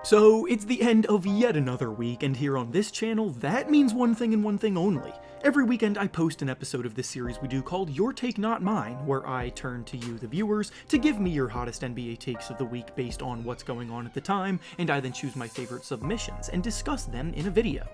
So, it's the end of yet another week, and here on this channel, that means one thing and one thing only. Every weekend I post an episode of this series we do called Your Take Not Mine, where I turn to you, the viewers, to give me your hottest NBA takes of the week based on what's going on at the time, and I then choose my favorite submissions and discuss them in a video.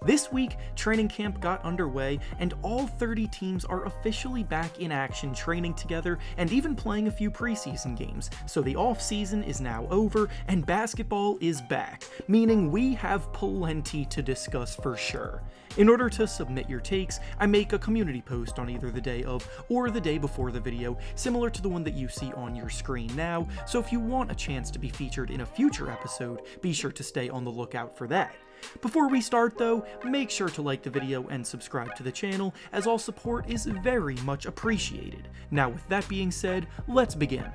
This week, training camp got underway, and all 30 teams are officially back in action training together and even playing a few preseason games, so the off-season is now over and basketball is back, meaning we have plenty to discuss for sure. In order to submit your takes, I make a community post on either the day of or the day before the video, similar to the one that you see on your screen now, so if you want a chance to be featured in a future episode, be sure to stay on the lookout for that. Before we start though, make sure to like the video and subscribe to the channel, as all support is very much appreciated. Now with that being said, let's begin.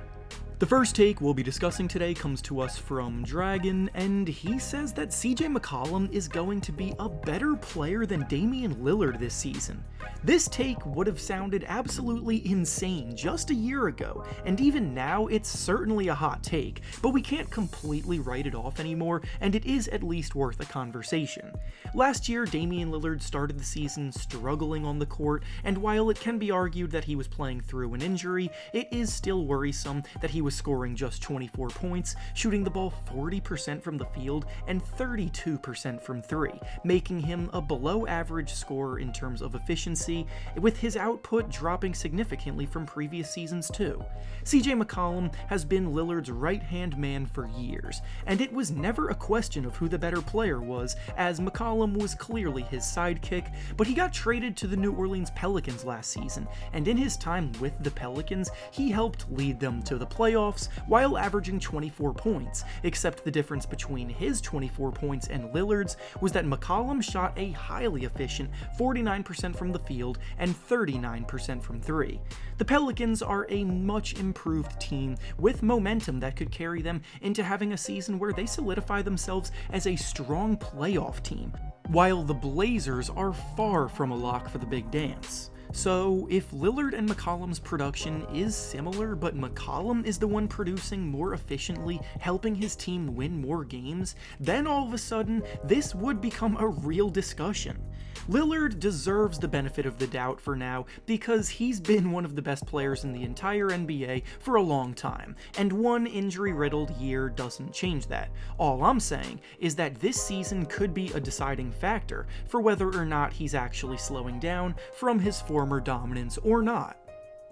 The first take we'll be discussing today comes to us from Dragon, and he says that CJ McCollum is going to be a better player than Damian Lillard this season. This take would have sounded absolutely insane just a year ago, and even now it's certainly a hot take, but we can't completely write it off anymore, and it is at least worth a conversation. Last year, Damian Lillard started the season struggling on the court, and while it can be argued that he was playing through an injury, it is still worrisome that he was scoring just 24 points, shooting the ball 40% from the field and 32% from three, making him a below average scorer in terms of efficiency, with his output dropping significantly from previous seasons too. CJ McCollum has been Lillard's right-hand man for years, and it was never a question of who the better player was, as McCollum was clearly his sidekick, but he got traded to the New Orleans Pelicans last season, and in his time with the Pelicans, he helped lead them to the playoffs while averaging 24 points, except the difference between his 24 points and Lillard's was that McCollum shot a highly efficient 49% from the field and 39% from three. The Pelicans are a much improved team with momentum that could carry them into having a season where they solidify themselves as a strong playoff team, while the Blazers are far from a lock for the big dance. So, if Lillard and McCollum's production is similar, but McCollum is the one producing more efficiently, helping his team win more games, then all of a sudden, this would become a real discussion. Lillard deserves the benefit of the doubt for now because he's been one of the best players in the entire NBA for a long time, and one injury-riddled year doesn't change that. All I'm saying is that this season could be a deciding factor for whether or not he's actually slowing down from his former dominance or not.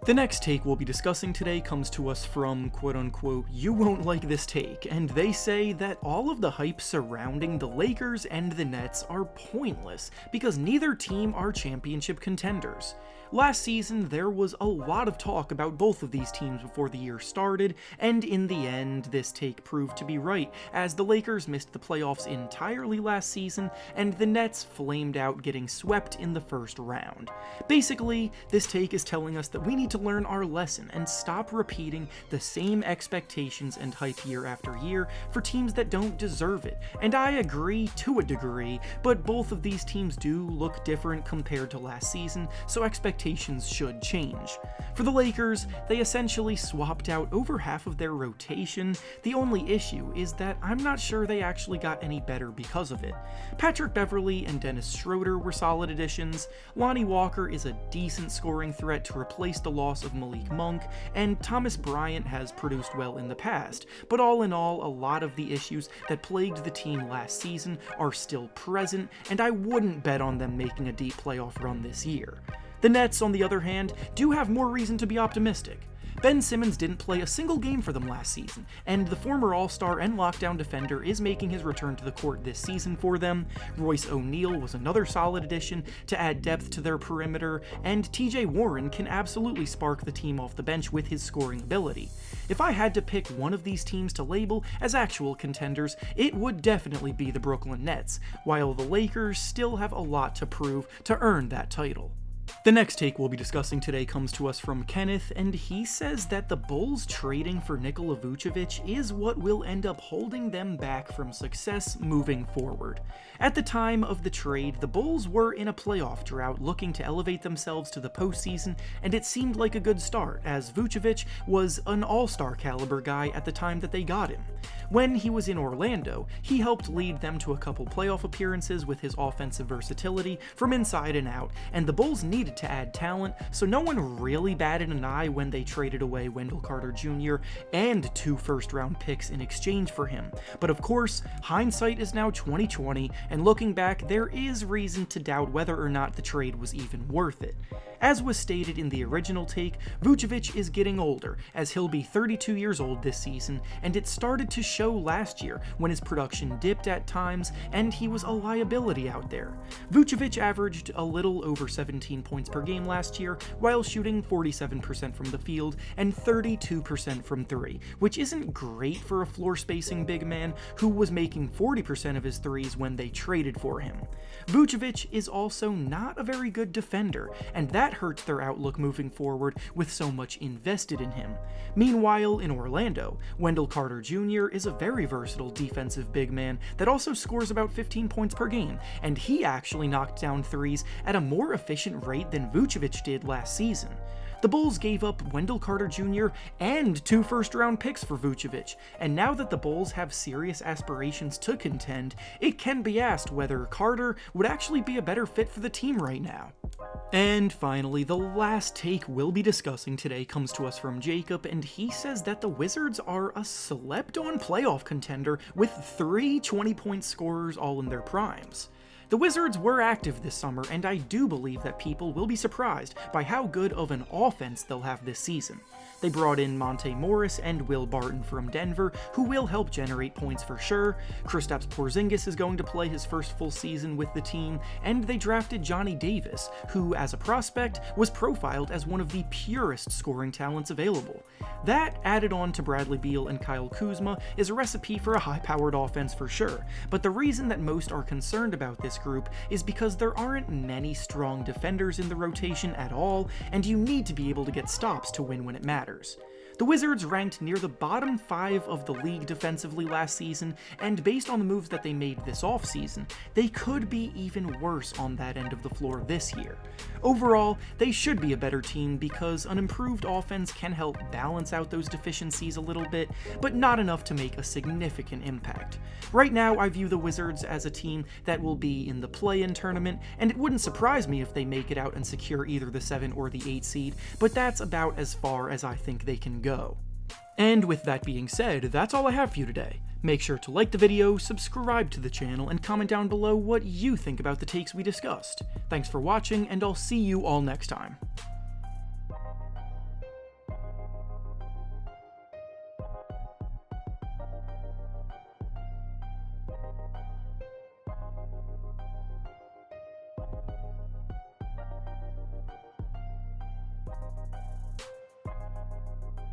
The next take we'll be discussing today comes to us from quote-unquote "You Won't Like This Take," and they say that all of the hype surrounding the Lakers and the Nets are pointless because neither team are championship contenders. Last season, there was a lot of talk about both of these teams before the year started, and in the end, this take proved to be right, as the Lakers missed the playoffs entirely last season, and the Nets flamed out getting swept in the first round. Basically, this take is telling us that we need to learn our lesson and stop repeating the same expectations and hype year after year for teams that don't deserve it, and I agree to a degree, but both of these teams do look different compared to last season, so expectations should change. For the Lakers, they essentially swapped out over half of their rotation. The only issue is that I'm not sure they actually got any better because of it. Patrick Beverley and Dennis Schroeder were solid additions, Lonnie Walker is a decent scoring threat to replace the loss of Malik Monk, and Thomas Bryant has produced well in the past, but all in all, a lot of the issues that plagued the team last season are still present, and I wouldn't bet on them making a deep playoff run this year. The Nets, on the other hand, do have more reason to be optimistic. Ben Simmons didn't play a single game for them last season, and the former All-Star and lockdown defender is making his return to the court this season for them. Royce O'Neal was another solid addition to add depth to their perimeter, and TJ Warren can absolutely spark the team off the bench with his scoring ability. If I had to pick one of these teams to label as actual contenders, it would definitely be the Brooklyn Nets, while the Lakers still have a lot to prove to earn that title. The next take we'll be discussing today comes to us from Kenneth, and he says that the Bulls trading for Nikola Vucevic is what will end up holding them back from success moving forward. At the time of the trade, the Bulls were in a playoff drought looking to elevate themselves to the postseason, and it seemed like a good start, as Vucevic was an all-star caliber guy at the time that they got him. When he was in Orlando, he helped lead them to a couple playoff appearances with his offensive versatility from inside and out, and the Bulls needed to add talent, so no one really batted an eye when they traded away Wendell Carter Jr. and 2 first-round picks in exchange for him. But of course, hindsight is now 2020, and looking back, there is reason to doubt whether or not the trade was even worth it. As was stated in the original take, Vucevic is getting older, as he'll be 32 years old this season, and it started to show last year when his production dipped at times and he was a liability out there. Vucevic averaged a little over 17 points per game last year, while shooting 47% from the field and 32% from 3, which isn't great for a floor spacing big man who was making 40% of his threes when they traded for him. Vucevic is also not a very good defender, and that hurts their outlook moving forward with so much invested in him. Meanwhile, in Orlando, Wendell Carter Jr. is a very versatile defensive big man that also scores about 15 points per game, and he actually knocked down threes at a more efficient rate than Vucevic did last season. The Bulls gave up Wendell Carter Jr. and 2 first-round picks for Vucevic, and now that the Bulls have serious aspirations to contend, it can be asked whether Carter would actually be a better fit for the team right now. And finally, the last take we'll be discussing today comes to us from Jacob, and he says that the Wizards are a slept-on playoff contender with 3 20-point scorers all in their primes. The Wizards were active this summer, and I do believe that people will be surprised by how good of an offense they'll have this season. They brought in Monte Morris and Will Barton from Denver, who will help generate points for sure. Kristaps Porzingis is going to play his first full season with the team, and they drafted Johnny Davis, who, as a prospect, was profiled as one of the purest scoring talents available. That, added on to Bradley Beal and Kyle Kuzma, is a recipe for a high-powered offense for sure, but the reason that most are concerned about this group is because there aren't many strong defenders in the rotation at all, and you need to be able to get stops to win when it matters. The Wizards ranked near the bottom 5 of the league defensively last season, and based on the moves that they made this offseason, they could be even worse on that end of the floor this year. Overall, they should be a better team because an improved offense can help balance out those deficiencies a little bit, but not enough to make a significant impact. Right now, I view the Wizards as a team that will be in the play-in tournament, and it wouldn't surprise me if they make it out and secure either the 7 or the 8 seed, but that's about as far as I think they can go. And with that being said, that's all I have for you today. Make sure to like the video, subscribe to the channel, and comment down below what you think about the takes we discussed. Thanks for watching, and I'll see you all next time.